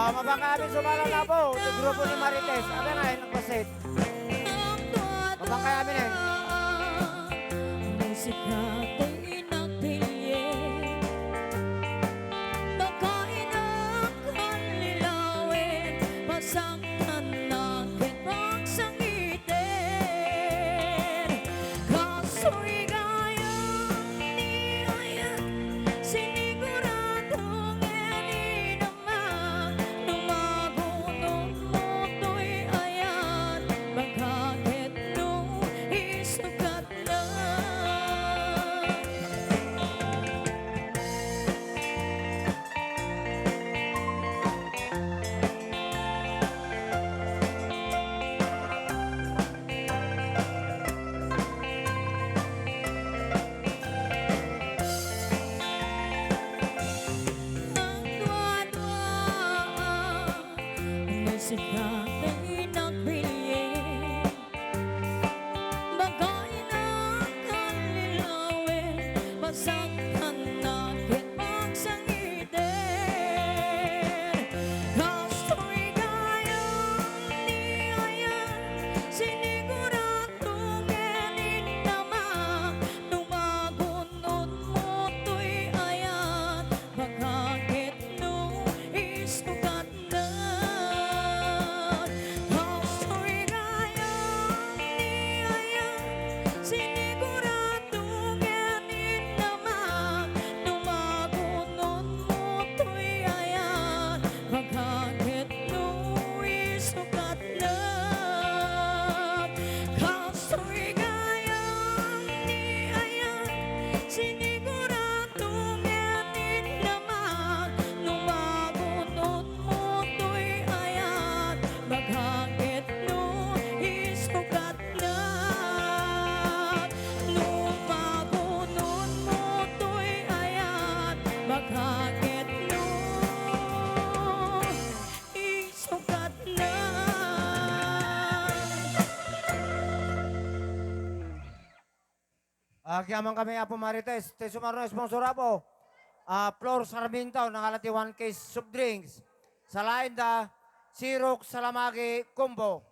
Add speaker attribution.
Speaker 1: Mabangka amin sumalang na po. Ito grupo ni Marites. Abi nga, nagpasit. Mabangka amin eh.
Speaker 2: Musika ko'y nagpilye, pagkain ang kanilawin, pasangkan na kitang sangitin. Kaso'y gayang niyayan, siniguradong hindi naman lumagunong mo to'y ayan, bagakit nung isukat na. Ang dwa-dwa, musika ko'y nagpilye, bagayin ang kanilawin, pasangkan na kitang sangitin. Kaso'y gayang niyayan, siniguradong hindi naman lumagunot mo to'y ayan, bagakit nung isukat na. Kaso'y gayang niyayan, siniguradong hindi naman lumagunot mo to'y ayan, bagakit nung isukat na. Kaso'y gayang niyayan, siniguradong hindi naman lumagunot mo to'y ayan, bagakit nung isukat na. Lumagunot mo to'y ayan, bagakit nung isukat na.
Speaker 1: Kiyaman kami Apo Marites. Te sumaro na sponsor Apo. Flor Sarmiento, nakalati 1 case soft drinks. Sa lain da, Sirok Salamagi Combo.